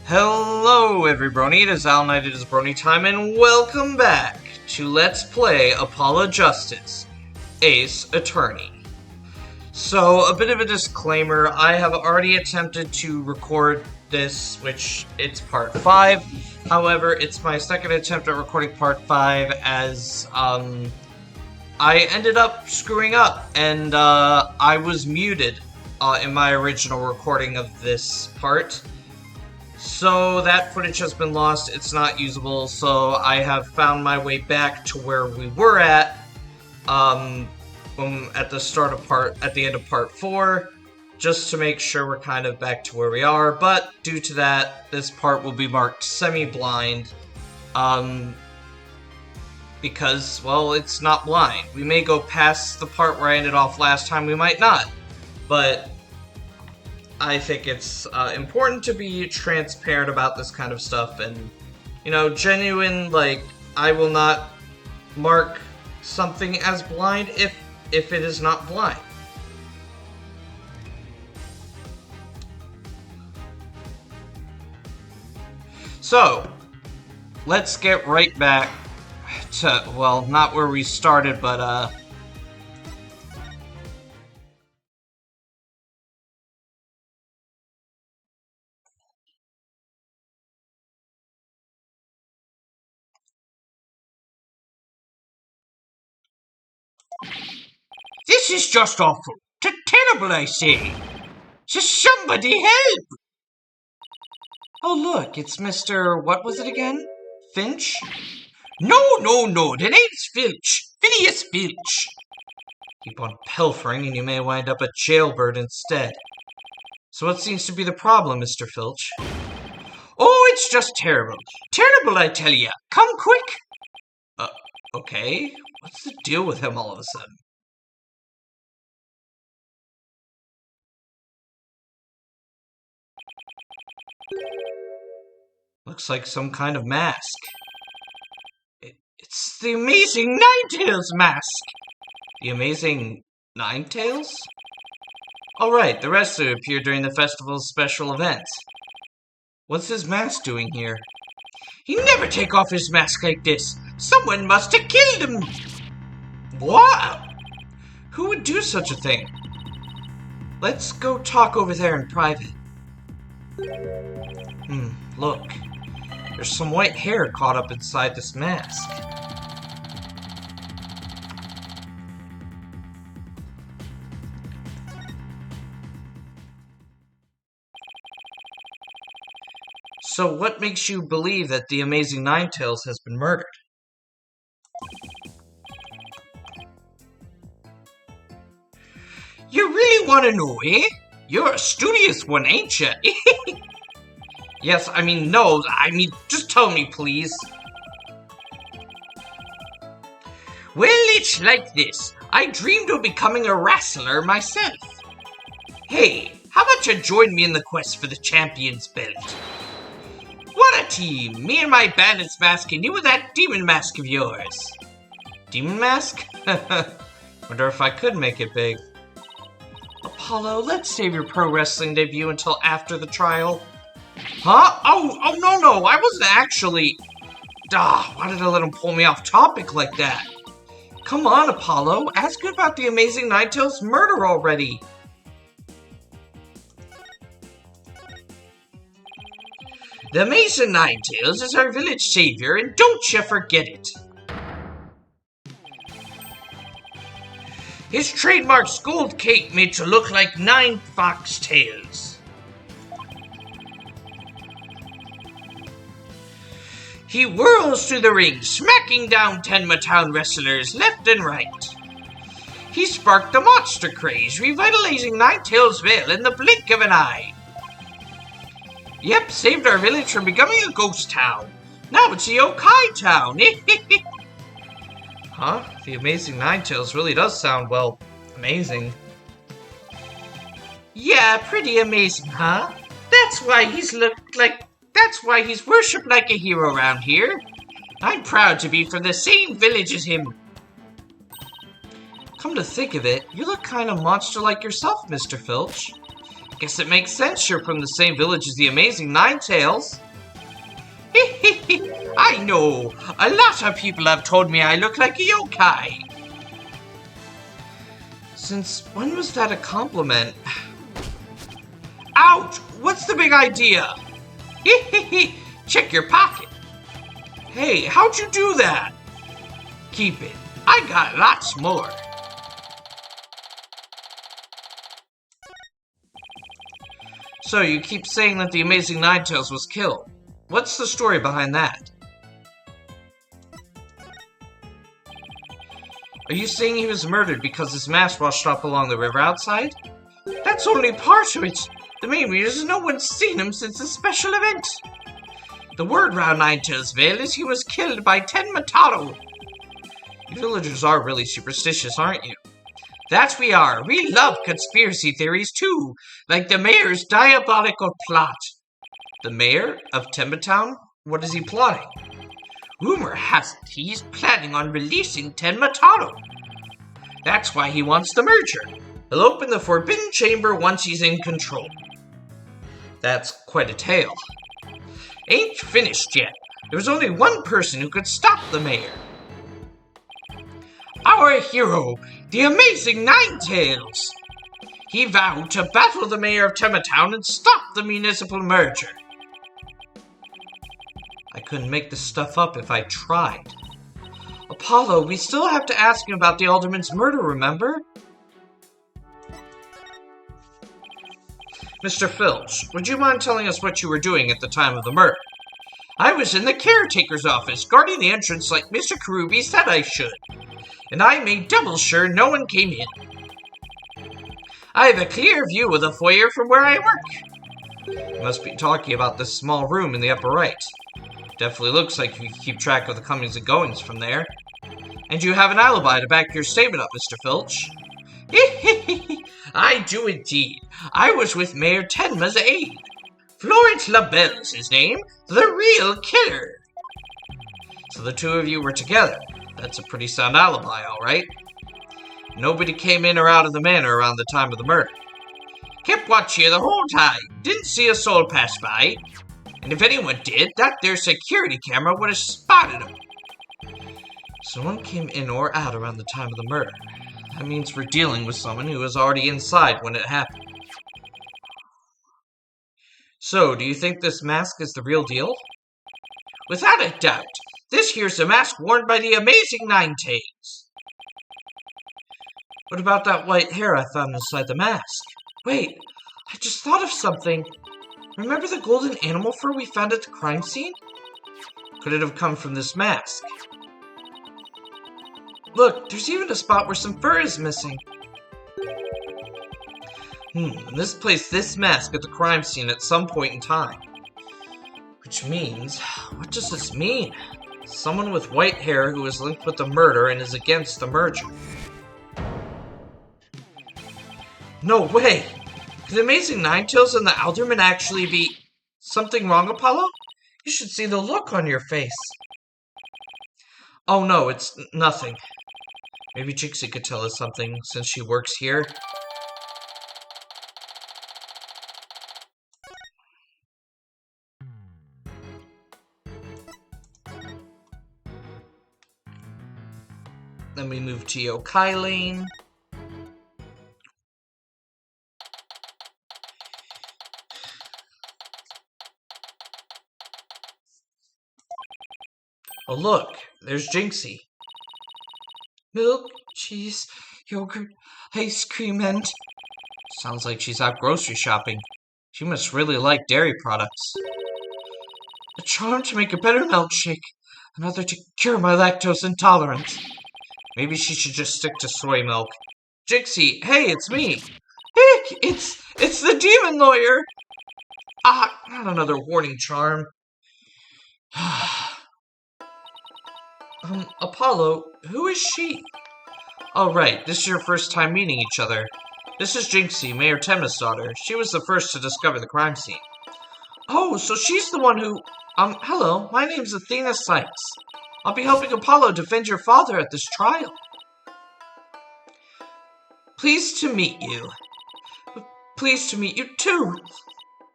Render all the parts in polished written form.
Hello everybrony, it is Al Knight, it is Brony time, and welcome back to Let's Play Apollo Justice, Ace Attorney. So, a bit of a disclaimer, I have already attempted to record this, which it's part 5. However, it's my second attempt at recording part 5 as, I ended up screwing up, and, I was muted, in my original recording of this part. So that footage has been lost, it's not usable, so I have found my way back to where we were at, at the end of part 4, just to make sure we're kind of back to where we are, but due to that, this part will be marked semi-blind, because, well, it's not blind. We may go past the part where I ended off last time, we might not, but I think it's important to be transparent about this kind of stuff, and, you know, genuine, like, I will not mark something as blind if it is not blind. So, let's get right back to, well, not where we started, but, this is just awful. Terrible, I say. Just somebody help! Oh, look, it's Mr. What was it again? Finch? No, that ain't Filch. Phineas Filch. Keep on pilfering and you may wind up a jailbird instead. So what seems to be the problem, Mr. Filch? Oh, it's just terrible. Terrible, I tell ya. Come quick. Okay. What's the deal with him all of a sudden? Looks like some kind of mask. It's the Amazing Ninetales mask! The Amazing Ninetales? Oh right, the rest of it appeared during the festival's special events. What's his mask doing here? He never take off his mask like this! Someone must have killed him! What? Who would do such a thing? Let's go talk over there in private. Look. There's some white hair caught up inside this mask. So what makes you believe that the Amazing Ninetales has been murdered? You really want to know, eh? You're a studious one, ain't ya? Yes, I mean, no, just tell me, please. Well, it's like this. I dreamed of becoming a wrestler myself. Hey, how about you join me in the quest for the champion's belt? What a team! Me and my bandit's mask and you with that demon mask of yours. Demon mask? Wonder if I could make it big. Apollo, let's save your pro wrestling debut until after the trial. Huh? Oh, no, I wasn't actually... why did I let him pull me off topic like that? Come on, Apollo, ask about the Amazing Ninetales murder already. The Amazing Ninetales is our village savior, and don't you forget it. His trademark gold cape made to look like 9 foxtails. He whirls through the ring, smacking down Tenma Town wrestlers left and right. He sparked the monster craze, revitalizing Ninetales in the blink of an eye. Yep, saved our village from becoming a ghost town. Now it's a yokai town. Huh? The Amazing Ninetales really does sound, well, amazing. Yeah, pretty amazing, huh? That's why he's worshipped like a hero around here. I'm proud to be from the same village as him. Come to think of it, you look kind of monster-like yourself, Mr. Filch. Guess it makes sense you're from the same village as the amazing Ninetales. I know. A lot of people have told me I look like a yokai. Since when was that a compliment? Ouch! What's the big idea? Check your pocket. Hey, how'd you do that? Keep it. I got lots more. So you keep saying that the amazing Ninetales was killed. What's the story behind that? Are you saying he was murdered because his mask washed up along the river outside? That's only part of it. The main reason is no one's seen him since the special event. The word round Ninetales is he was killed by Tenmataro. You villagers are really superstitious, aren't you? That we are. We love conspiracy theories too, like the mayor's diabolical plot. The mayor of Tenmatown? What is he plotting? Rumor has it he's planning on releasing Tenmataro. That's why he wants the merger. He'll open the Forbidden Chamber once he's in control. That's quite a tale. Ain't finished yet. There was only one person who could stop the mayor. Our hero, the amazing Ninetales. He vowed to battle the mayor of Tenmatown and stop the municipal merger. I couldn't make this stuff up if I tried. Apollo, we still have to ask him about the alderman's murder, remember? Mr. Filch, would you mind telling us what you were doing at the time of the murder? I was in the caretaker's office, guarding the entrance like Mr. Karubi said I should. And I made double sure no one came in. I have a clear view of the foyer from where I work. You must be talking about this small room in the upper right. Definitely looks like you can keep track of the comings and goings from there. And you have an alibi to back your statement up, Mr. Filch. I do indeed. I was with Mayor Tenma's aide. Florence LaBelle's his name, the real killer. So the two of you were together. That's a pretty sound alibi, all right. Nobody came in or out of the manor around the time of the murder. Kept watch here the whole time. Didn't see a soul pass by. And if anyone did, that there security camera would have spotted him. So no one came in or out around the time of the murder. That means we're dealing with someone who was already inside when it happened. So, do you think this mask is the real deal? Without a doubt. This here's the mask worn by the amazing Ninetales. What about that white hair I found inside the mask? Wait, I just thought of something. Remember the golden animal fur we found at the crime scene? Could it have come from this mask? Look, there's even a spot where some fur is missing. This placed this mask at the crime scene at some point in time. Which means, what does this mean? Someone with white hair who is linked with the murder and is against the merger. No way! Could the amazing Ninetales and the alderman actually be... Something wrong, Apollo? You should see the look on your face. Oh no, it's nothing. Maybe Jixie could tell us something since she works here. Then we move to Yokai Lane. Oh look, there's Jinxie. Milk, cheese, yogurt, ice cream, and... Sounds like she's out grocery shopping. She must really like dairy products. A charm to make a better milkshake. Another to cure my lactose intolerance. Maybe she should just stick to soy milk. Jixie, hey, it's me. Hick, it's the demon lawyer. Ah, not another warning charm. Apollo, who is she? Oh, right, this is your first time meeting each other. This is Jinxie, Mayor Tenma's daughter. She was the first to discover the crime scene. Oh, so she's the one who... hello, my name's Athena Sykes. I'll be helping Apollo defend your father at this trial. Pleased to meet you. Pleased to meet you too.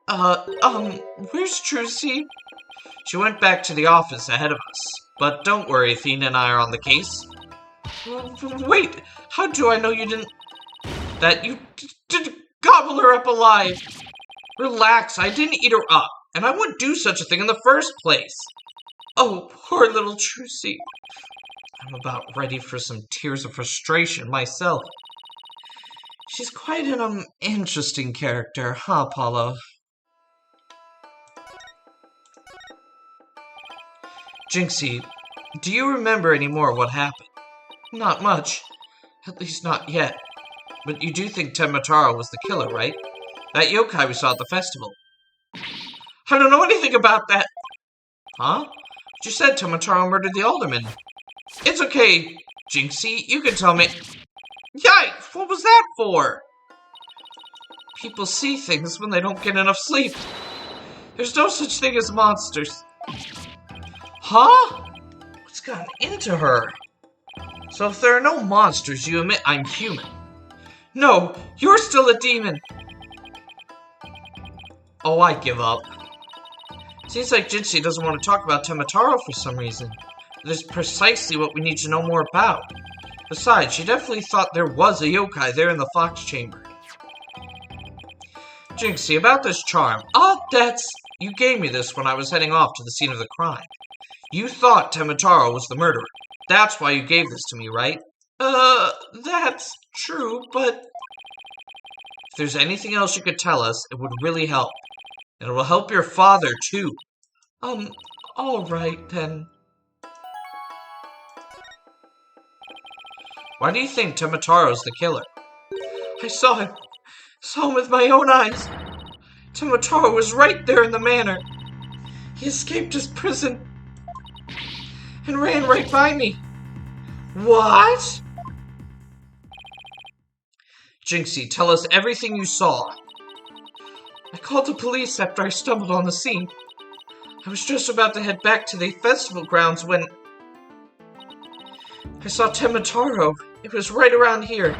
Where's Trucy? She went back to the office ahead of us. But don't worry, Athena and I are on the case. Wait, how do I know you didn't... That you did gobble her up alive? Relax, I didn't eat her up, and I wouldn't do such a thing in the first place. Oh, poor little Trucy. I'm about ready for some tears of frustration myself. She's quite an, interesting character, huh, Apollo? Jinxie, do you remember any more of what happened? Not much. At least not yet. But you do think Temataro was the killer, right? That yokai we saw at the festival. I don't know anything about that. Huh? You said Temataro murdered the alderman. It's okay, Jinxie. You can tell me. Yikes! What was that for? People see things when they don't get enough sleep. There's no such thing as monsters. Huh? What's gotten into her? So if there are no monsters, you admit I'm human. No, you're still a demon. Oh, I give up. Seems like Jinxie doesn't want to talk about Temataro for some reason. That is precisely what we need to know more about. Besides, she definitely thought there was a yokai there in the Fox Chamber. Jinxie, about this charm. You gave me this when I was heading off to the scene of the crime. You thought Temataro was the murderer. That's why you gave this to me, right? That's true, but... If there's anything else you could tell us, it would really help. And it will help your father, too. Alright, then. Why do you think Temataro's the killer? I saw him. Saw him with my own eyes. Temataro was right there in the manor. He escaped his prison and ran right by me. What? Jinxie, tell us everything you saw. I called the police after I stumbled on the scene. I was just about to head back to the festival grounds when I saw Temataro. It was right around here.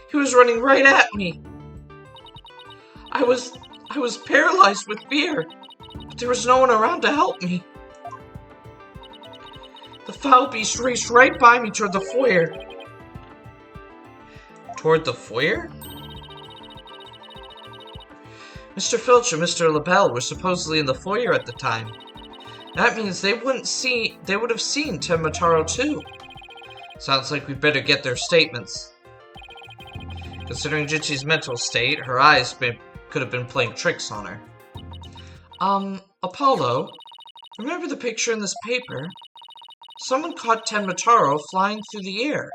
He was running right at me. I was paralyzed with fear, but there was no one around to help me. The foul beast raced right by me toward the foyer. Toward the foyer? Mr. Filch and Mr. LaBelle were supposedly in the foyer at the time. That means they would have seen Temataro too. Sounds like we better get their statements. Considering Jinxie's mental state, her eyes could have been playing tricks on her. Apollo, remember the picture in this paper? Someone caught Temataro flying through the air.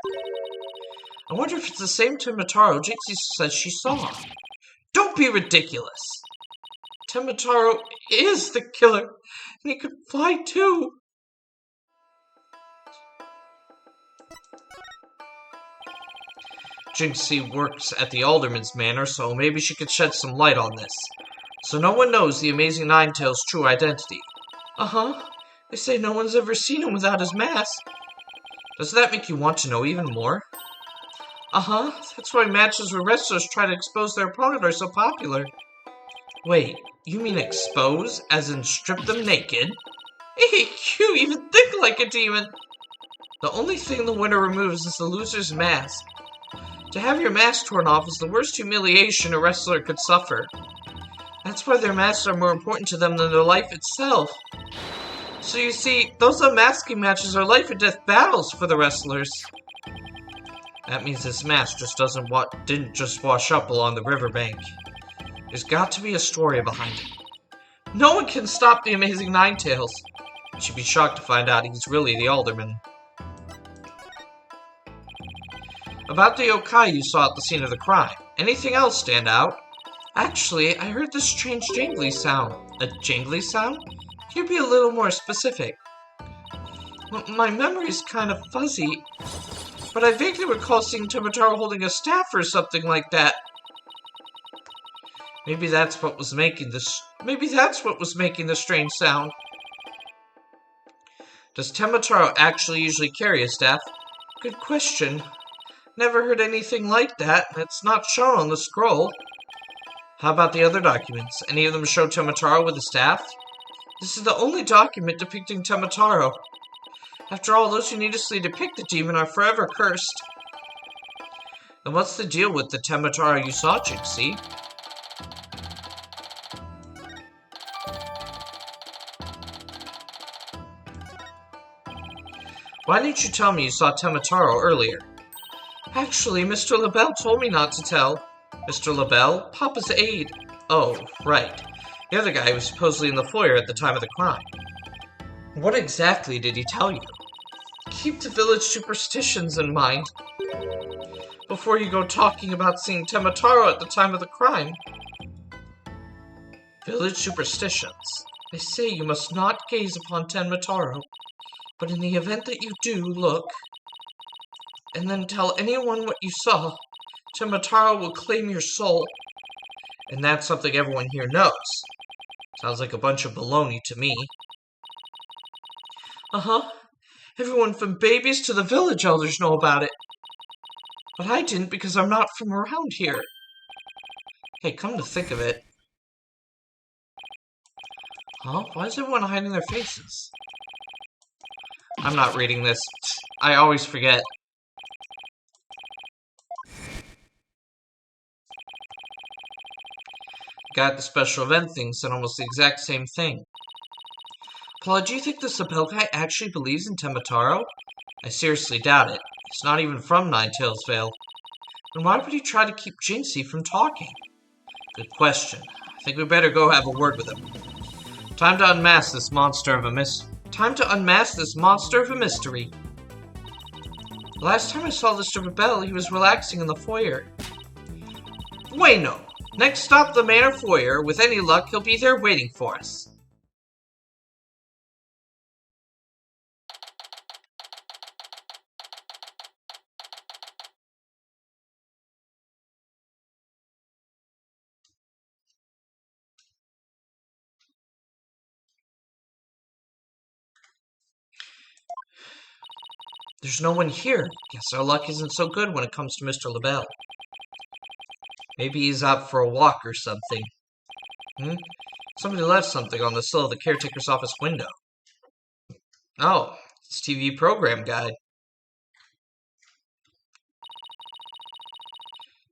I wonder if it's the same Temataro Jinxie says she saw. Don't be ridiculous! Temataro is the killer, and he could fly too! Jinxie works at the Alderman's Manor, so maybe she could shed some light on this. So no one knows the Amazing Ninetales' true identity. Uh-huh. They say no one's ever seen him without his mask. Does that make you want to know even more? Uh-huh. That's why matches where wrestlers try to expose their opponent are so popular. Wait, you mean expose, as in strip them naked? You even think like a demon! The only thing the winner removes is the loser's mask. To have your mask torn off is the worst humiliation a wrestler could suffer. That's why their masks are more important to them than their life itself. So you see, those unmasking matches are life and death battles for the wrestlers. That means this mask didn't just wash up along the riverbank. There's got to be a story behind it. No one can stop the Amazing Ninetales. You should be shocked to find out he's really the Alderman. About the yokai you saw at the scene of the crime. Anything else stand out? Actually, I heard this strange jangly sound. A jangly sound? Can you be a little more specific? My memory's kind of fuzzy, but I vaguely recall seeing Temataro holding a staff or something like that. Maybe that's what was making the strange sound. Does Temataro actually usually carry a staff? Good question. Never heard anything like that, and it's not shown on the scroll. How about the other documents? Any of them show Tomataro with the staff? This is the only document depicting Tomataro. After all, those who needlessly depict the demon are forever cursed. Then what's the deal with the Tomataro you saw, Jinxie? Why didn't you tell me you saw Tomataro earlier? Actually, Mr. LaBelle told me not to tell. Mr. LaBelle? Papa's aide. Oh, right. The other guy was supposedly in the foyer at the time of the crime. What exactly did he tell you? Keep the village superstitions in mind before you go talking about seeing Tomataro at the time of the crime. Village superstitions. They say you must not gaze upon Tomataro, but in the event that you do, look, and then tell anyone what you saw, Tomataro will claim your soul. And that's something everyone here knows. Sounds like a bunch of baloney to me. Uh-huh. Everyone from babies to the village elders know about it. But I didn't because I'm not from around here. Hey, come to think of it. Huh? Why is everyone hiding their faces? I'm not reading this. I always forget. Got the special event thing said almost the exact same thing. Paula, do you think the LaBelle guy actually believes in Tomataro? I seriously doubt it. He's not even from Ninetales Then why would he try to keep Jinxie from talking? Good question. I think we better go have a word with him. Time to unmask this monster of a mystery. The last time I saw Mr. LaBelle, he was relaxing in the foyer. Bueno. Next stop, the manor foyer. With any luck, he'll be there waiting for us. There's no one here. Guess our luck isn't so good when it comes to Mr. LaBelle. Maybe he's out for a walk or something. Somebody left something on the sill of the caretaker's office window. Oh, it's TV program guide.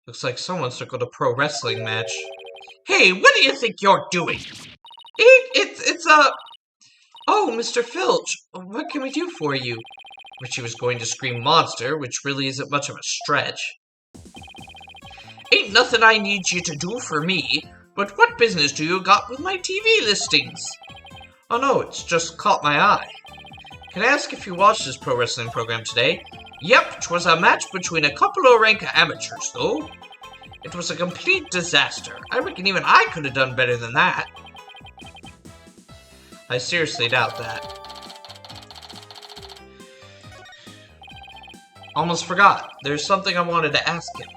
Looks like someone circled a pro wrestling match. Hey, what do you think you're doing? Oh, Mr. Filch, what can we do for you? Richie was going to scream monster, which really isn't much of a stretch. Ain't nothing I need you to do for me, but what business do you got with my TV listings? Oh no, it's just caught my eye. Can I ask if you watched this pro wrestling program today? Yep, 'twas a match between a couple of rank amateurs, though. It was a complete disaster. I reckon even I could have done better than that. I seriously doubt that. Almost forgot. There's something I wanted to ask him.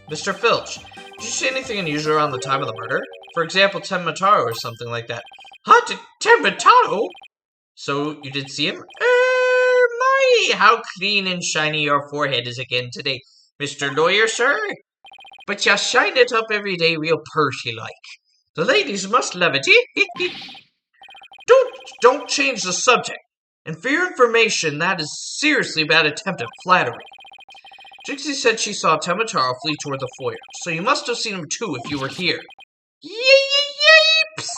Mr. Filch, did you see anything unusual around the time of the murder? For example, Tomataro or something like that. Huh? Tomataro? So, you did see him? My, how clean and shiny your forehead is again today, Mr. Lawyer, sir. But you shine it up every day real purty-like. The ladies must love it, eh? Don't change the subject. And for your information, that is seriously bad attempt at flattery. Jinxie said she saw Tomataro flee toward the foyer, so you must have seen him too if you were here. Yeeps!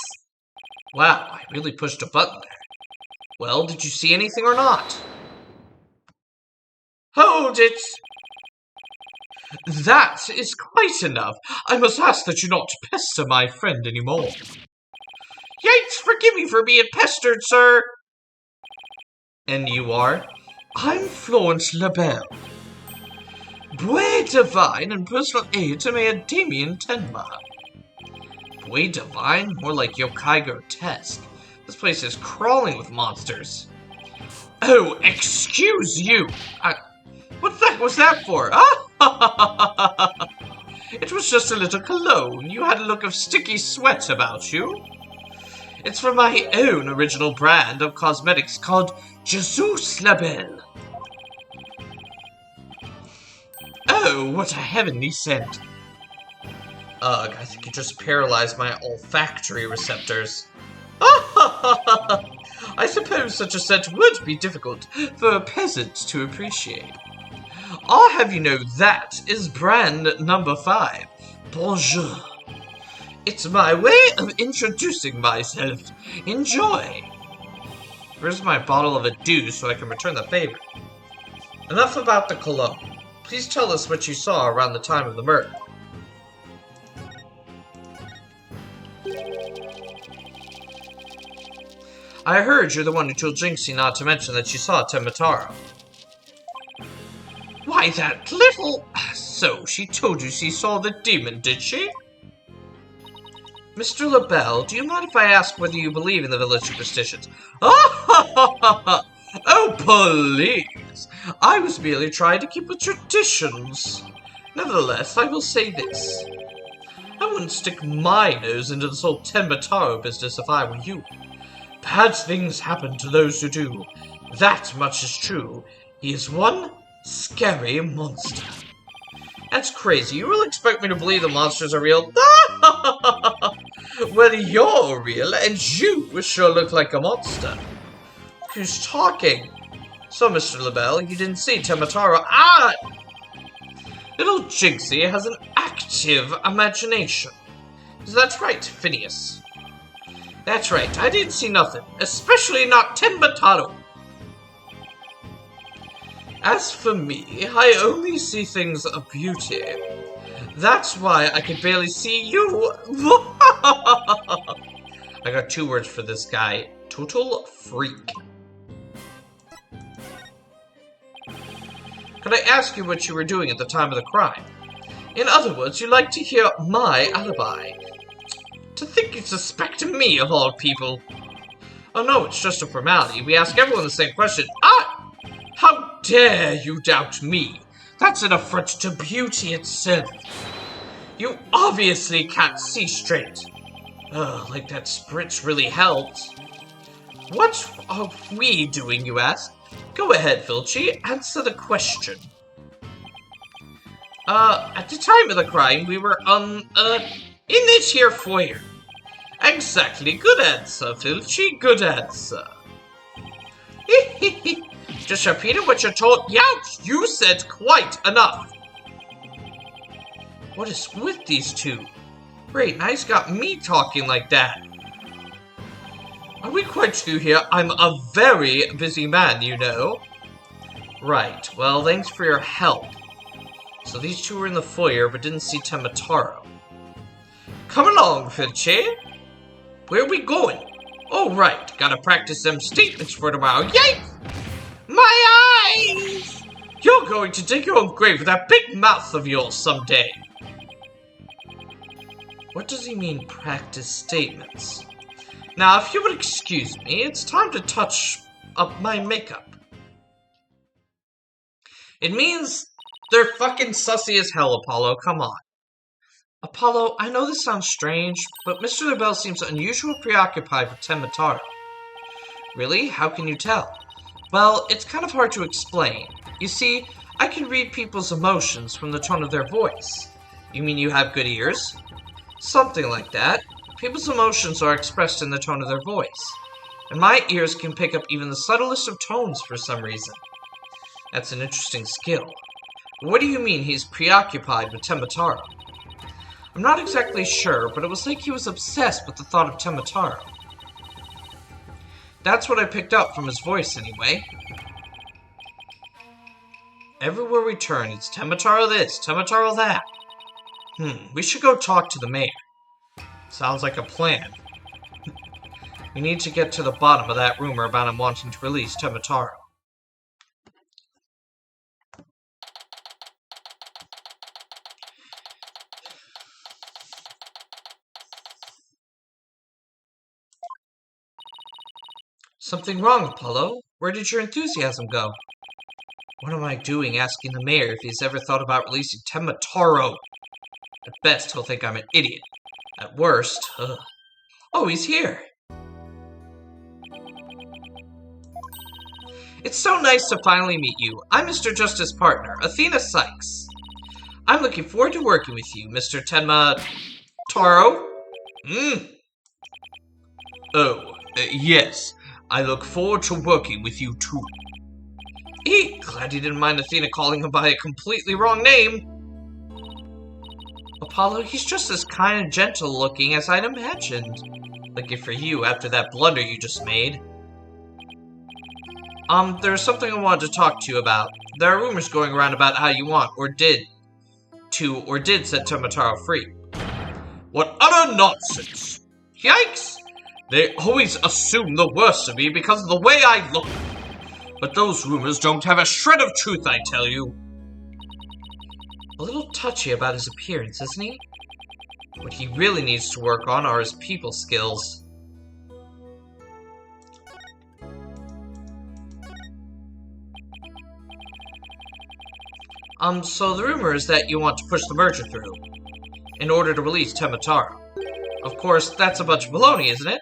Wow, I really pushed a button there. Well, did you see anything or not? Hold it! That is quite enough. I must ask that you not pester my friend any more. Yikes, forgive me for being pestered, sir. And you are? I'm Florence LaBelle. Boy divine and personal aide to Mayor Damien Tenma. Boy divine? More like yokai grotesque. This place is crawling with monsters. Oh, excuse you! What the heck was that for? It was just a little cologne. You had a look of sticky sweat about you. It's from my own original brand of cosmetics called Jesus LaBelle. Oh, what a heavenly scent. Ugh, I think you just paralyzed my olfactory receptors. I suppose such a scent would be difficult for a peasant to appreciate. I'll have you know that is brand number 5. Bonjour. It's my way of introducing myself. Enjoy. Where's my bottle of Adieu so I can return the favor? Enough about the cologne. Please tell us what you saw around the time of the murder. I heard you're the one who told Jinxie not to mention that she saw Temotaro. Why, that little... So, she told you she saw the demon, did she? Mr. LaBelle, do you mind if I ask whether you believe in the village superstitions? Oh, please! I was merely trying to keep with traditions. Nevertheless, I will say this. I wouldn't stick my nose into this whole Temotaro business if I were you. Bad things happen to those who do. That much is true. He is one scary monster. That's crazy. You really expect me to believe the monsters are real? Well, you're real, and you sure look like a monster. Who's talking? So, Mr. LaBelle, you didn't see Temotaro. Ah! Little Jinxie has an active imagination. That's right, Phineas. That's right, I didn't see nothing, especially not Temotaro. As for me, I only see things of beauty. That's why I could barely see you. I got 2 words for this guy. Total freak. Could I ask you what you were doing at the time of the crime? In other words, you'd like to hear my alibi. To think you suspect me of all people. Oh no, it's just a formality. We ask everyone the same question. Ah! How dare you doubt me? That's an affront to beauty itself. You obviously can't see straight. Like that spritz really helped. What are we doing, you ask? Go ahead, Filchi. Answer the question. At the time of the crime, we were, in this here foyer. Exactly. Good answer, Filchi. Good answer. Just repeating what you're told. Youch! You said quite enough. What is with these two? Great, now he's got me talking like that. Are we quite true here? I'm a very busy man, you know. Right, well, thanks for your help. So these two were in the foyer, but didn't see Temotaro. Come along, Filchi. Where are we going? Oh, right, gotta practice them statements for tomorrow. Yay! My eyes! You're going to dig your own grave with that big mouth of yours someday. What does he mean, practice statements? Now, if you would excuse me, it's time to touch up my makeup. It means they're fucking sussy as hell, Apollo. Come on. Apollo, I know this sounds strange, but Mr. LaBelle seems unusually preoccupied with Temotaro. Really? How can you tell? Well, it's kind of hard to explain. You see, I can read people's emotions from the tone of their voice. You mean you have good ears? Something like that. People's emotions are expressed in the tone of their voice. And my ears can pick up even the subtlest of tones for some reason. That's an interesting skill. What do you mean he's preoccupied with Temotaro? I'm not exactly sure, but it was like he was obsessed with the thought of Temotaro. That's what I picked up from his voice, anyway. Everywhere we turn, it's Temotaro this, Temotaro that. We should go talk to the mayor. Sounds like a plan. We need to get to the bottom of that rumor about him wanting to release Temotaro. Something wrong, Apollo? Where did your enthusiasm go? What am I doing asking the mayor if he's ever thought about releasing Temotaro? At best, he'll think I'm an idiot. At worst, Oh, he's here! It's so nice to finally meet you. I'm Mr. Justice Partner, Athena Sykes. I'm looking forward to working with you, Mr. Tenma Taro. Oh, yes. I look forward to working with you too. Glad you didn't mind Athena calling him by a completely wrong name. Apollo, he's just as kind and gentle looking as I'd imagined. Lucky for you after that blunder you just made. There's something I wanted to talk to you about. There are rumors going around about how you want, or did set Tomataro free. What utter nonsense! Yikes! They always assume the worst of me because of the way I look. But those rumors don't have a shred of truth, I tell you. A little touchy about his appearance, isn't he? What he really needs to work on are his people skills. So the rumor is that you want to push the merger through, in order to release Tomataro. Of course, that's a bunch of baloney, isn't it?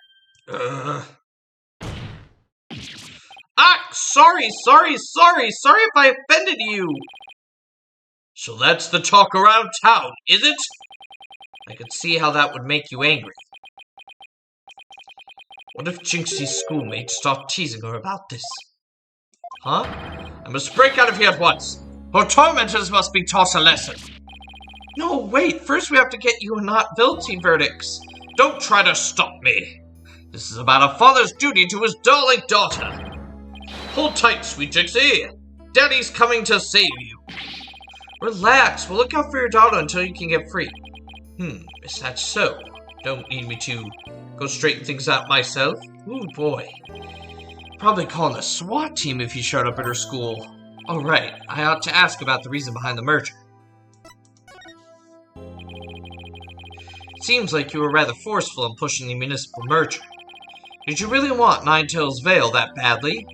Sorry if I offended you! So that's the talk around town, is it? I could see how that would make you angry. What if Jinxie's schoolmates start teasing her about this? Huh? I must break out of here at once! Her tormentors must be taught a lesson! No, wait! First we have to get you a not guilty verdicts. Don't try to stop me! This is about a father's duty to his darling daughter! Hold tight, sweet Jinxie! Daddy's coming to save you! Relax, we'll look out for your daughter until you can get free. Is that so? Don't need me to go straighten things out myself? Ooh, boy. Probably calling a SWAT team if he showed up at her school. Oh, right. I ought to ask about the reason behind the merger. It seems like you were rather forceful in pushing the municipal merger. Did you really want Ninetales Vale that badly?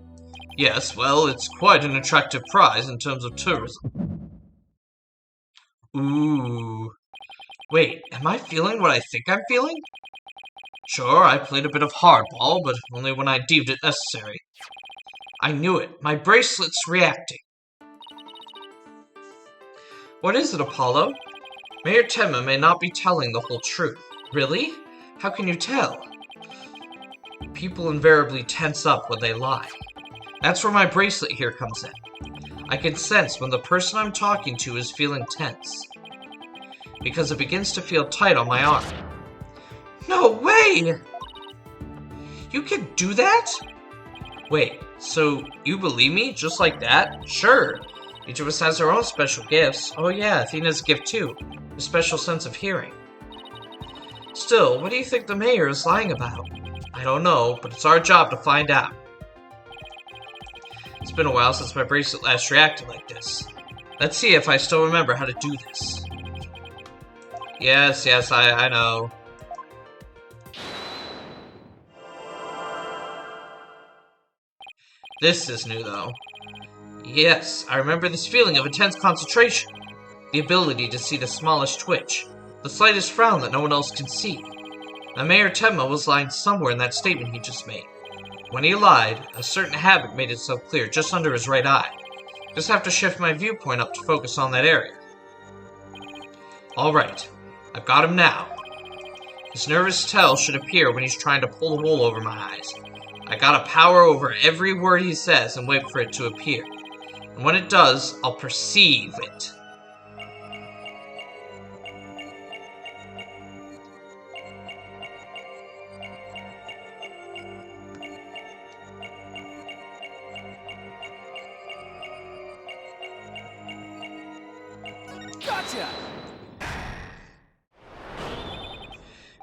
Yes, well, it's quite an attractive prize in terms of tourism. Ooh. Wait, am I feeling what I think I'm feeling? Sure, I played a bit of hardball, but only when I deemed it necessary. I knew it. My bracelet's reacting. What is it, Apollo? Mayor Tenma may not be telling the whole truth. Really? How can you tell? People invariably tense up when they lie. That's where my bracelet here comes in. I can sense when the person I'm talking to is feeling tense, because it begins to feel tight on my arm. No way! You can do that? Wait, so you believe me just like that? Sure. Each of us has our own special gifts. Oh yeah, Athena's a gift too. A special sense of hearing. Still, what do you think the mayor is lying about? I don't know, but it's our job to find out. It's been a while since my bracelet last reacted like this. Let's see if I still remember how to do this. Yes, I know. This is new, though. Yes, I remember this feeling of intense concentration. The ability to see the smallest twitch. The slightest frown that no one else can see. Now, Mayor Tenma was lying somewhere in that statement he just made. When he lied, a certain habit made itself clear just under his right eye. Just have to shift my viewpoint up to focus on that area. Alright, I've got him now. His nervous tell should appear when he's trying to pull the wool over my eyes. I gotta power over every word he says and wait for it to appear. And when it does, I'll perceive it. Gotcha!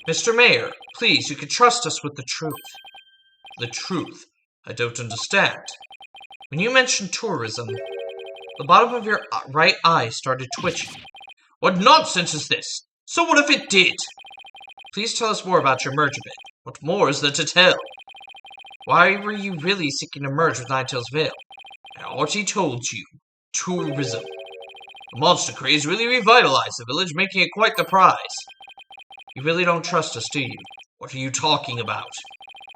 Mr. Mayor, please, you can trust us with the truth. The truth? I don't understand. When you mentioned tourism, the bottom of your right eye started twitching. What nonsense is this? So what if it did? Please tell us more about your merger bid. What more is there to tell? Why were you really seeking to merge with Ninetales Vale? I already told you. Tourism. The monster craze really revitalized the village, making it quite the prize. You really don't trust us, do you? What are you talking about?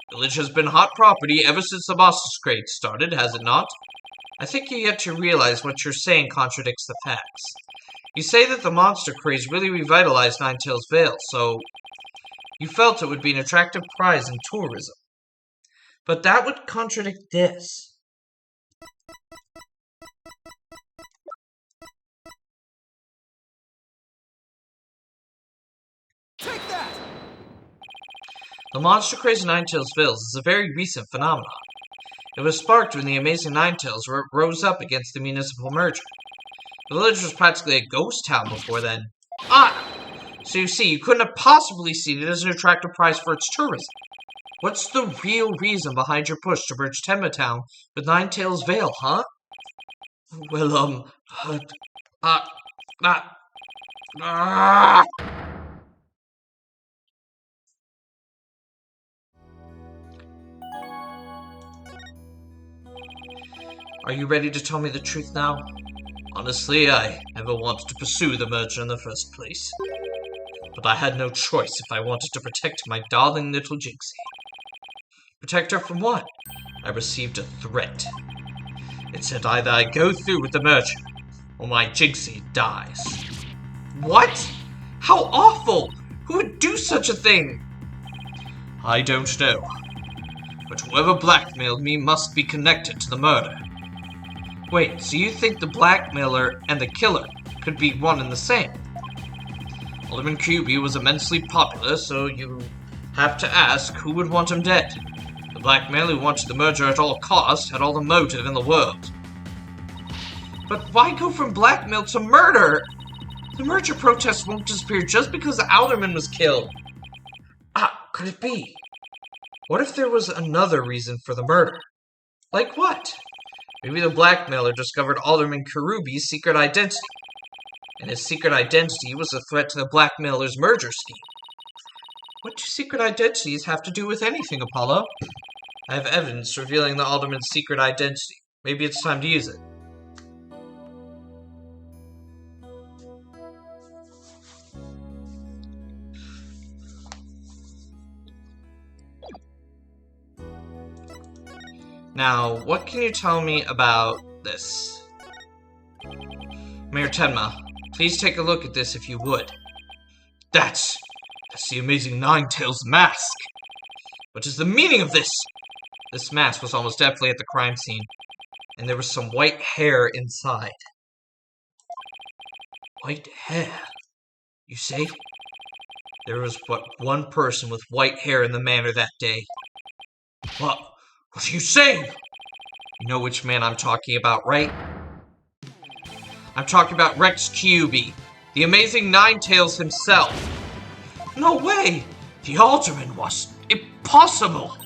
The village has been hot property ever since the monster craze started, has it not? I think you're yet to realize what you're saying contradicts the facts. You say that the monster craze really revitalized Ninetales Vale, so you felt it would be an attractive prize in tourism. But that would contradict this. Take that! The monster craze in Ninetales Vale is a very recent phenomenon. It was sparked when the Amazing Ninetales rose up against the municipal merger. The village was practically a ghost town before then. Ah! So you see, you couldn't have possibly seen it as an attractive prize for its tourism. What's the real reason behind your push to merge Tenma Town with Ninetales Vale, huh? Well, ah! Are you ready to tell me the truth now? Honestly, I never wanted to pursue the merger in the first place. But I had no choice if I wanted to protect my darling little Jinxie. Protect her from what? I received a threat. It said either I go through with the merger, or my Jinxie dies. What? How awful! Who would do such a thing? I don't know. But whoever blackmailed me must be connected to the murder. Wait, so you think the blackmailer and the killer could be one and the same? Alderman Kyuubi was immensely popular, so you have to ask who would want him dead. The blackmailer who wanted the merger at all costs had all the motive in the world. But why go from blackmail to murder? The merger protests won't disappear just because the Alderman was killed. Could it be? What if there was another reason for the murder? Like what? Maybe the blackmailer discovered Alderman Kyuubi's secret identity. And his secret identity was a threat to the blackmailer's merger scheme. What do secret identities have to do with anything, Apollo? I have evidence revealing the Alderman's secret identity. Maybe it's time to use it. Now, what can you tell me about this? Mayor Tenma, please take a look at this if you would. That's the Amazing Ninetales mask! What is the meaning of this? This mask was almost definitely at the crime scene, and there was some white hair inside. White hair? You say? There was but one person with white hair in the manor that day. What are you saying? You know which man I'm talking about, right? I'm talking about Rex Kyuubi, the Amazing Ninetales himself. No way! The Alderman was impossible!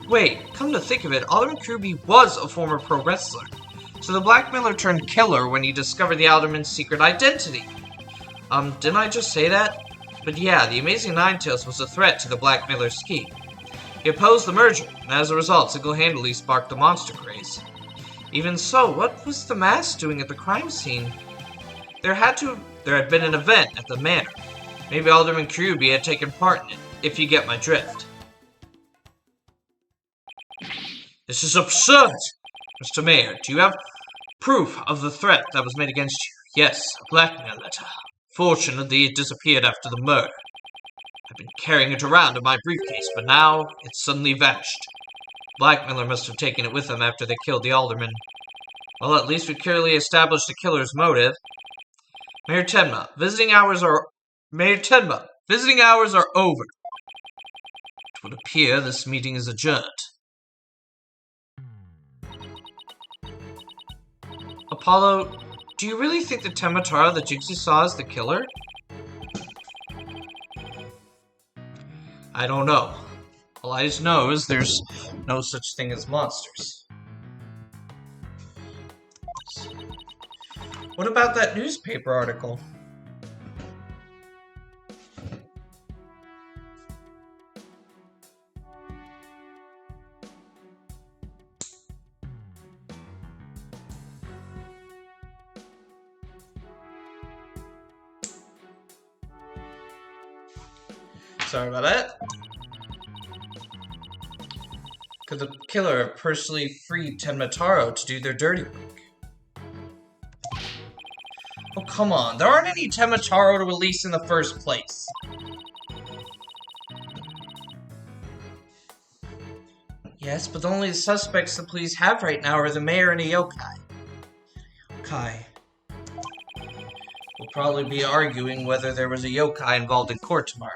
Wait, come to think of it, Alderman Kyuubi was a former pro wrestler. So the blackmailer turned killer when he discovered the Alderman's secret identity. Didn't I just say that? But yeah, the Amazing Ninetales was a threat to the blackmailer's scheme. He opposed the merger, and as a result, single-handedly sparked the monster craze. Even so, what was the mask doing at the crime scene? There had been an event at the manor. Maybe Alderman Kyuubi had taken part in it, if you get my drift. This is absurd! Mr. Mayor, do you have proof of the threat that was made against you? Yes, a blackmail letter. Fortunately, it disappeared after the murder. I've been carrying it around in my briefcase, but now it's suddenly vanished. Blackmailer must have taken it with him after they killed the Alderman. Well, at least we clearly established the killer's motive. Mayor Tenma, visiting hours are over. It would appear this meeting is adjourned. Apollo, do you really think that Tematara that Jinxie saw is the killer? I don't know. All I just know is there's no such thing as monsters. What about that newspaper article? Sorry about that. Could the killer have personally freed Tenmataro to do their dirty work? Oh, come on. There aren't any Temataro to release in the first place. Yes, but the only suspects the police have right now are the mayor and a yokai. Yokai. We'll probably be arguing whether there was a yokai involved in court tomorrow.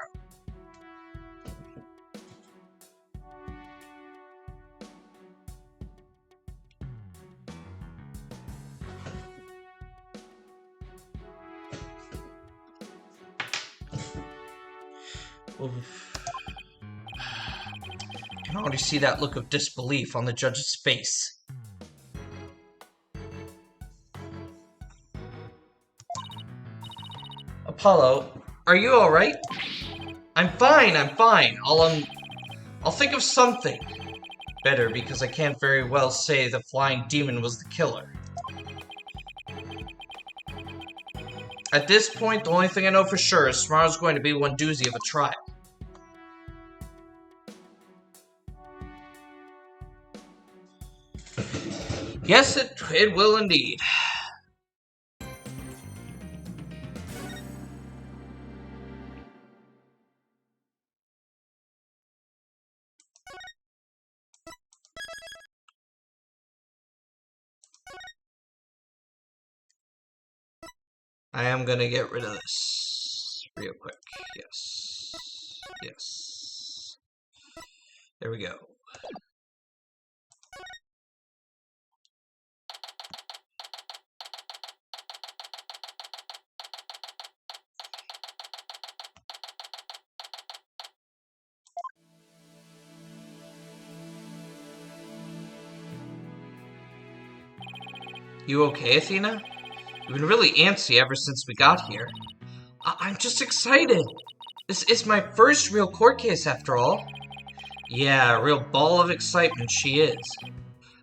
Oof. I can already see that look of disbelief on the judge's face. Apollo, are you alright? I'm fine. I'll think of something. Better, because I can't very well say the flying demon was the killer. At this point, the only thing I know for sure is tomorrow's going to be one doozy of a trial. Yes, it will indeed. I am gonna get rid of this real quick. Yes. Yes. There we go. You okay, Athena? You've been really antsy ever since we got here. I'm just excited. This is my first real court case after all. Yeah, a real ball of excitement she is.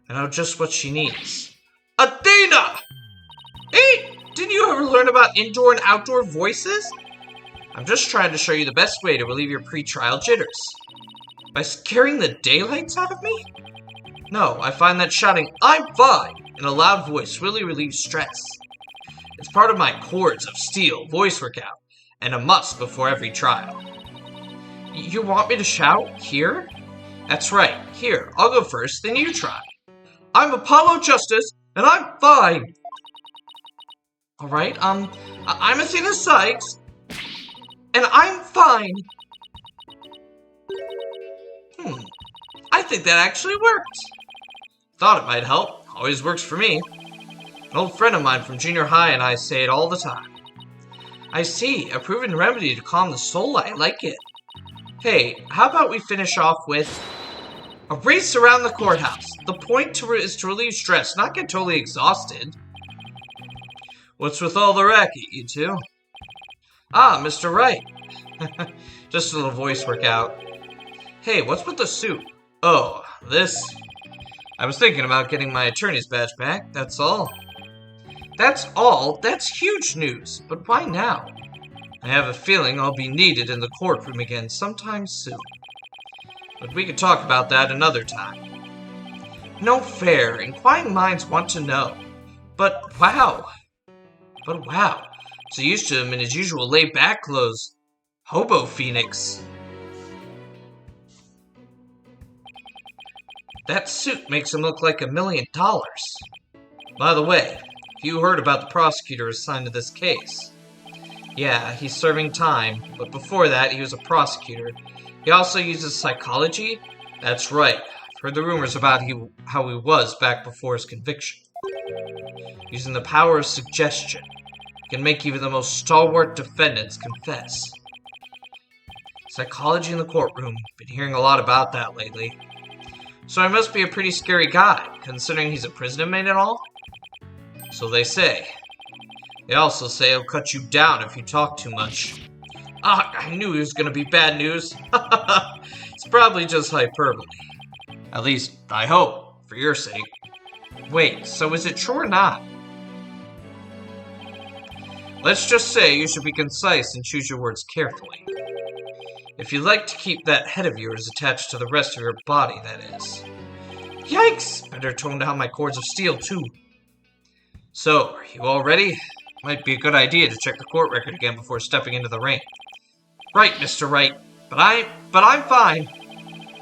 I know just what she needs. Athena! Hey, didn't you ever learn about indoor and outdoor voices? I'm just trying to show you the best way to relieve your pre-trial jitters. By scaring the daylights out of me? No, I find that shouting, "I'm fine!" in a loud voice really relieves stress. It's part of my Chords of Steel voice workout, and a must before every trial. You want me to shout? Here? That's right. Here, I'll go first, then you try. I'm Apollo Justice, and I'm fine! Alright, I'm Athena Sykes, and I'm fine! I think that actually worked. Thought it might help. Always works for me. An old friend of mine from junior high and I say it all the time. I see. A proven remedy to calm the soul. I like it. Hey, how about we finish off with a race around the courthouse. The point is to relieve stress, not get totally exhausted. What's with all the racket, you two? Ah, Mr. Wright. Just a little voice workout. Hey, what's with the suit? Oh, this... I was thinking about getting my attorney's badge back, that's all. That's all? That's huge news. But why now? I have a feeling I'll be needed in the courtroom again sometime soon. But we could talk about that another time. No fair. Inquiring minds want to know. But wow. So used to him in his usual laid-back clothes. Hobo Phoenix. That suit makes him look like $1 million. By the way, you heard about the prosecutor assigned to this case. Yeah, he's serving time, but before that he was a prosecutor. He also uses psychology? That's right. I've heard the rumors about how he was back before his conviction. Using the power of suggestion, he can make even the most stalwart defendants confess. Psychology in the courtroom. Been hearing a lot about that lately. So I must be a pretty scary guy, considering he's a prison inmate and all? So they say. They also say he'll cut you down if you talk too much. Ah, I knew it was gonna be bad news. It's probably just hyperbole. At least, I hope, for your sake. Wait, so is it true or not? Let's just say you should be concise and choose your words carefully. If you'd like to keep that head of yours attached to the rest of your body, that is. Yikes! Better tone down my cords of steel, too. So, are you all ready? Might be a good idea to check the court record again before stepping into the ring. Right, Mr. Wright. But I'm fine.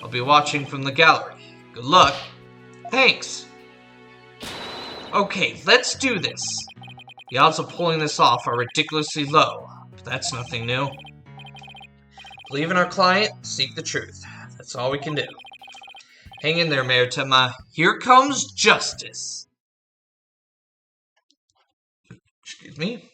I'll be watching from the gallery. Good luck. Thanks. Okay, let's do this. The odds of pulling this off are ridiculously low, but that's nothing new. Believe in our client, seek the truth. That's all we can do. Hang in there, Maritima. Here comes justice. Excuse me.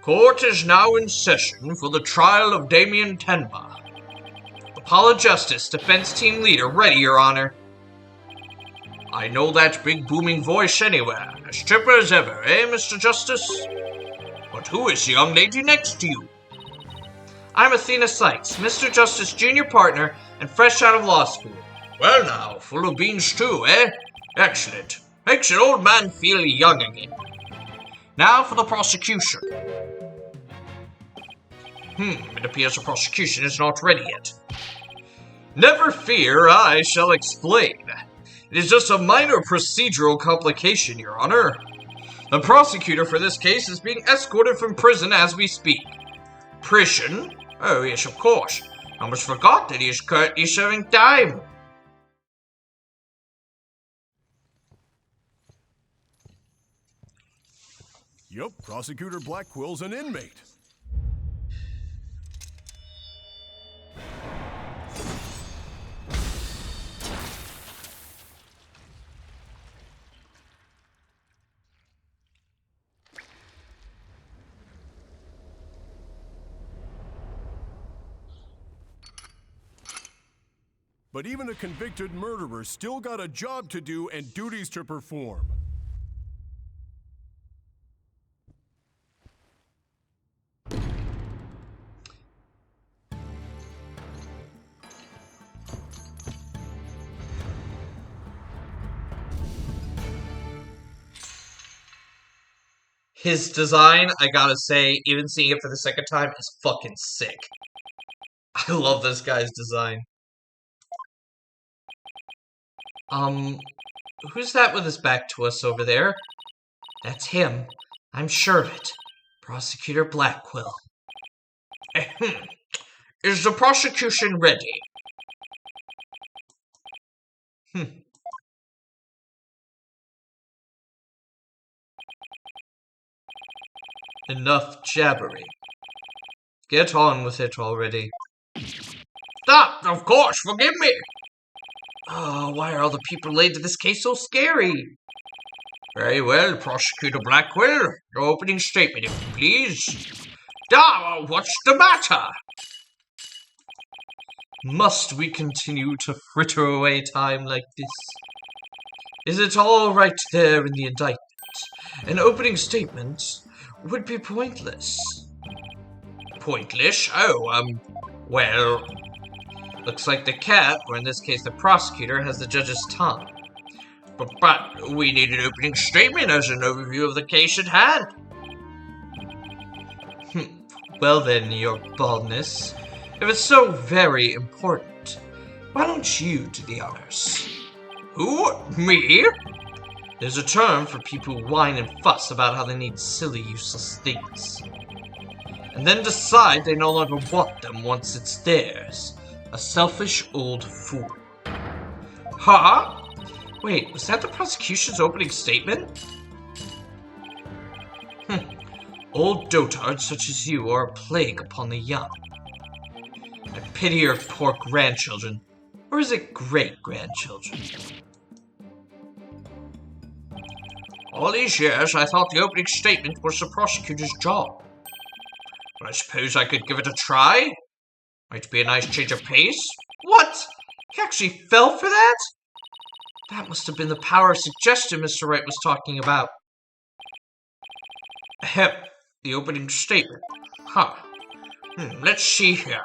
Court is now in session for the trial of Damien Tenma. Apollo Justice, defense team leader, ready, Your Honor. I know that big booming voice anywhere. As chipper as ever, eh, Mr. Justice? But who is the young lady next to you? I'm Athena Sykes, Mr. Justice junior partner and fresh out of law school. Well now, full of beans too, eh? Excellent. Makes an old man feel young again. Now for the prosecution. It appears the prosecution is not ready yet. Never fear, I shall explain. It is just a minor procedural complication, Your Honor. The prosecutor for this case is being escorted from prison as we speak. Prison? Oh, yes, of course. I almost forgot that he is currently serving time. Yup, Prosecutor Blackwell's an inmate. But even a convicted murderer still got a job to do and duties to perform. His design, I gotta say, even seeing it for the second time, is fucking sick. I love this guy's design. Who's that with his back to us over there? That's him. I'm sure of it. Prosecutor Blackwell. Is the prosecution ready? Enough jabbering. Get on with it already. Stop! Of course, forgive me! Oh, why are all the people related to this case so scary? Very well, Prosecutor Blackwell. Your opening statement, if you please. What's the matter? Must we continue to fritter away time like this? Is it all right there in the indictment? An opening statement would be pointless. Pointless? Well... Looks like the cat, or in this case the prosecutor, has the judge's tongue. But we need an opening statement as an overview of the case at hand. Well then, your baldness, if it's so very important, why don't you do the honors? Who? Me? There's a term for people who whine and fuss about how they need silly, useless things. And then decide they no longer want them once it's theirs. A selfish old fool. Huh? Wait, was that the prosecution's opening statement? Old dotards such as you are a plague upon the young. I pity your poor grandchildren. Or is it great-grandchildren? All these years, I thought the opening statement was the prosecutor's job. But I suppose I could give it a try? Might be a nice change of pace. What? He actually fell for that? That must have been the power of suggestion Mr. Wright was talking about. Ahem. The opening statement. Let's see here.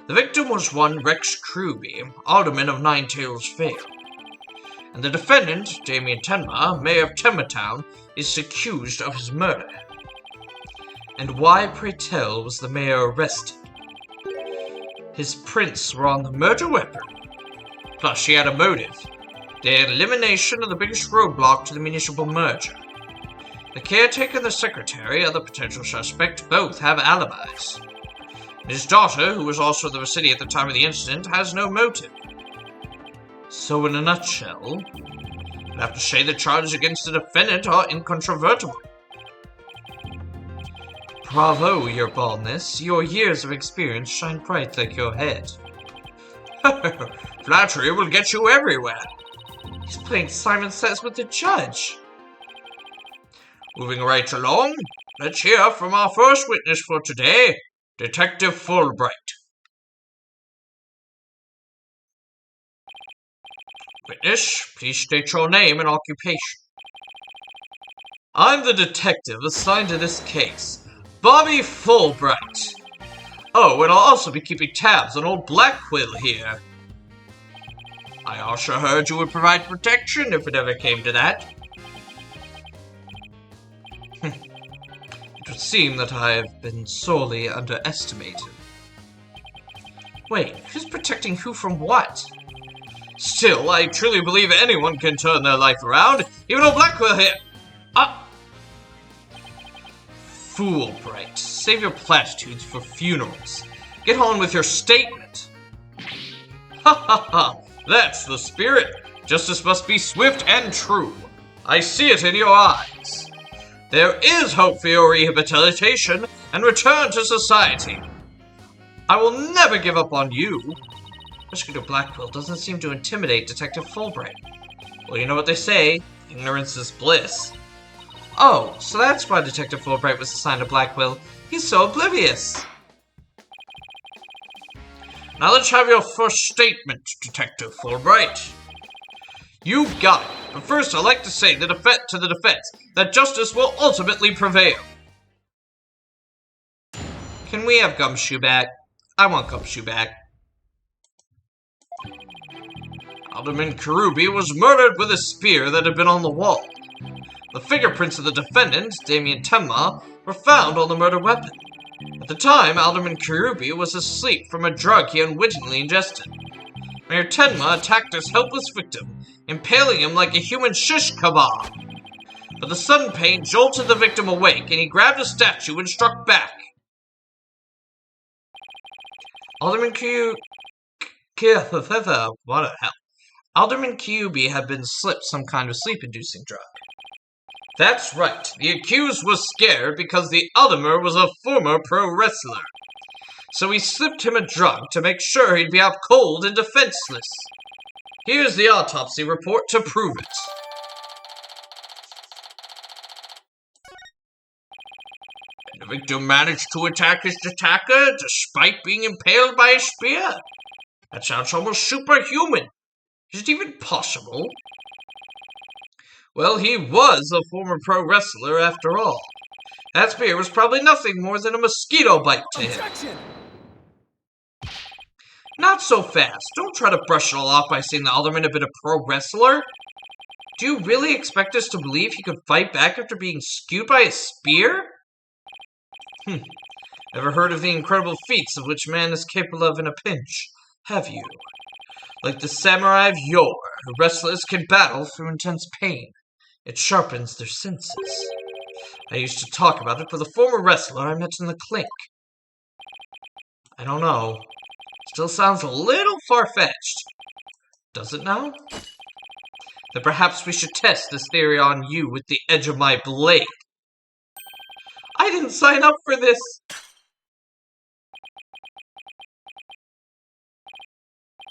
The victim was one Rex Kruby, alderman of Nine Tails Vale. And the defendant, Damien Tenma, mayor of Tenmatown, is accused of his murder. And why, pray tell, was the mayor arrested? His prints were on the murder weapon. Plus, she had a motive. The elimination of the biggest roadblock to the municipal merger. The caretaker and the secretary of the potential suspect both have alibis. And his daughter, who was also in the vicinity at the time of the incident, has no motive. So in a nutshell, I'd have to say the charges against the defendant are incontrovertible. Bravo, your baldness. Your years of experience shine bright like your head. Flattery will get you everywhere. He's playing Simon Says with the judge. Moving right along, let's hear from our first witness for today, Detective Fulbright. Witness, please state your name and occupation. I'm the detective assigned to this case, Bobby Fulbright. Oh, and I'll also be keeping tabs on old Blackquill here. I also heard you would provide protection if it ever came to that. It would seem that I have been sorely underestimated. Wait, who's protecting who from what? Still, I truly believe anyone can turn their life around, even old Blackquill here. Fulbright, save your platitudes for funerals. Get on with your statement. Ha ha ha, that's the spirit. Justice must be swift and true. I see it in your eyes. There is hope for your rehabilitation and return to society. I will never give up on you. Prosecutor Blackquill doesn't seem to intimidate Detective Fulbright. Well, you know what they say, ignorance is bliss. Oh, so that's why Detective Fulbright was assigned to Blackquill. He's so oblivious. Now let's have your first statement, Detective Fulbright. You got it. But first, I'd like to say to the defense that justice will ultimately prevail. Can we have Gumshoe back? I want Gumshoe back. Alderman Karubi was murdered with a spear that had been on the wall. The fingerprints of the defendant, Damien Tenma, were found on the murder weapon. At the time, Alderman Karubi was asleep from a drug he unwittingly ingested. Mayor Tenma attacked his helpless victim, impaling him like a human shish kebab. But the sudden pain jolted the victim awake, and he grabbed a statue and struck back. Alderman Alderman Kyubi had been slipped some kind of sleep-inducing drug. That's right, the accused was scared because the Alderman was a former pro wrestler. So he slipped him a drug to make sure he'd be out cold and defenseless. Here's the autopsy report to prove it. And the victim managed to attack his attacker despite being impaled by a spear. That sounds almost superhuman. Is it even possible? Well, he was a former pro wrestler after all. That spear was probably nothing more than a mosquito bite to him. Objection! Not so fast. Don't try to brush it all off by saying the Alderman had been a pro wrestler. Do you really expect us to believe he could fight back after being skewed by a spear? Ever heard of the incredible feats of which man is capable of in a pinch, have you? Like the samurai of yore, wrestlers can battle through intense pain. It sharpens their senses. I used to talk about it with a former wrestler I met in the clink. I don't know. Still sounds a little far-fetched. Does it now? Then perhaps we should test this theory on you with the edge of my blade. I didn't sign up for this!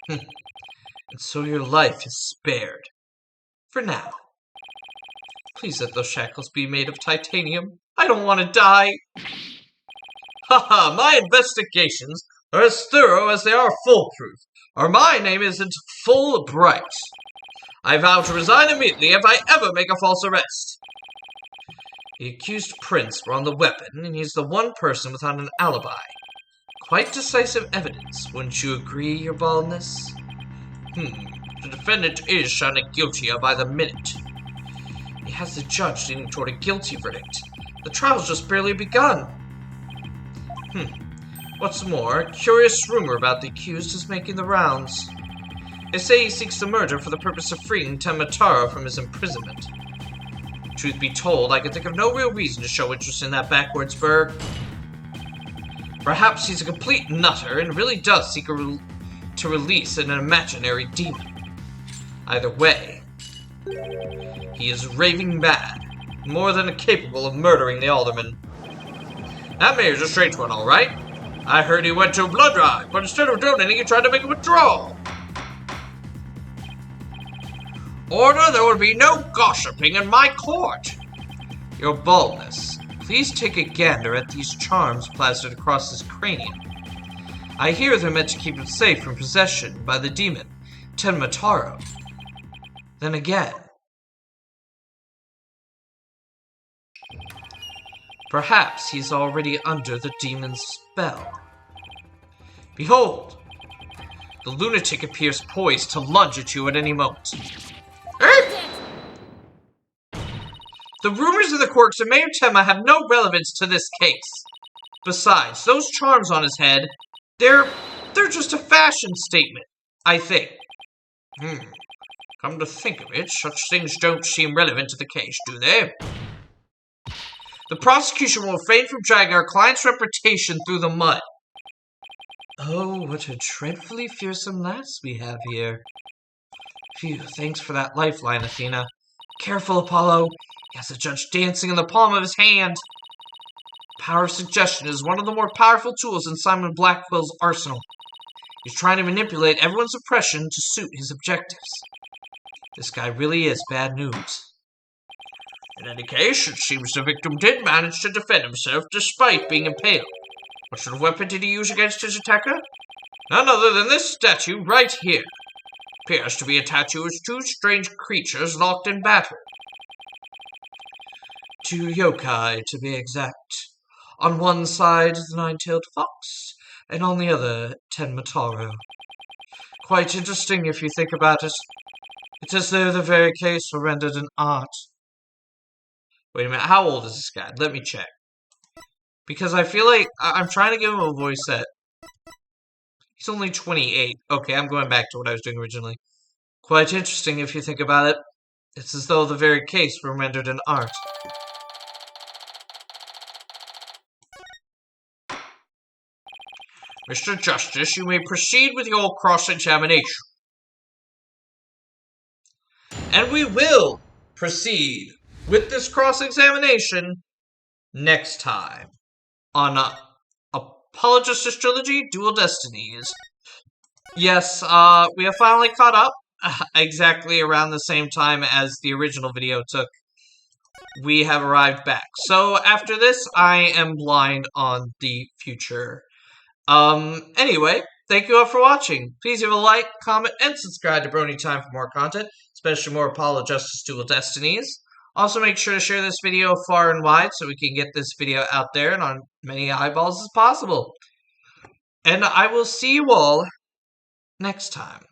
And so your life is spared. For now. Please let those shackles be made of titanium. I don't want to die. Haha, my investigations are as thorough as they are foolproof, or my name isn't Fulbright. I vow to resign immediately if I ever make a false arrest. The accused prints were on the weapon, and he's the one person without an alibi. Quite decisive evidence, wouldn't you agree, your baldness? The defendant is sounding guiltier by the minute. He has the judge leaning toward a guilty verdict. The trial's just barely begun. What's more, a curious rumor about the accused is making the rounds. They say he seeks the murder for the purpose of freeing Tenmataro from his imprisonment. Truth be told, I can think of no real reason to show interest in that backwards burg. Perhaps he's a complete nutter and really does seek to release an imaginary demon. Either way, he is raving mad, more than capable of murdering the alderman. That mayor's a strange one, all right. I heard he went to a blood drive, but instead of donating, he tried to make a withdrawal. Order, there will be no gossiping in my court. Your baldness, please take a gander at these charms plastered across his cranium. I hear they're meant to keep him safe from possession by the demon, Tenmataro. Then again, perhaps he's already under the demon's spell. Behold, the lunatic appears poised to lunge at you at any moment. The rumors of the quirks of Mayor Tenma have no relevance to this case. Besides, those charms on his head, they're just a fashion statement, I think. Come to think of it, such things don't seem relevant to the case, do they? The prosecution will refrain from dragging our client's reputation through the mud. Oh, what a dreadfully fearsome lass we have here. Phew, thanks for that lifeline, Athena. Careful, Apollo. He has the judge dancing in the palm of his hand. Power of suggestion is one of the more powerful tools in Simon Blackwell's arsenal. He's trying to manipulate everyone's oppression to suit his objectives. This guy really is bad news. In any case, it seems the victim did manage to defend himself despite being impaled. What sort of weapon did he use against his attacker? None other than this statue right here. Appears to be a tattoo of two strange creatures locked in battle. Two yokai, to be exact. On one side, the nine-tailed fox, and on the other, Tenmataro. Quite interesting if you think about it. It's as though the very case were rendered an art. Wait a minute, how old is this guy? Let me check. Because I feel like I'm trying to give him a voice set. He's only 28. Okay, I'm going back to what I was doing originally. Quite interesting if you think about it. It's as though the very case were rendered an art. Mr. Justice, you may proceed with your cross-examination. And we will proceed with this cross-examination next time on Apologist Trilogy, Dual Destinies. Yes, we have finally caught up exactly around the same time as the original video took. We have arrived back. So after this, I am blind on the future. Anyway, thank you all for watching. Please give a like, comment, and subscribe to Brony Time for more content, especially more Apollo Justice Dual Destinies. Also, make sure to share this video far and wide so we can get this video out there and on many eyeballs as possible. And I will see you all next time.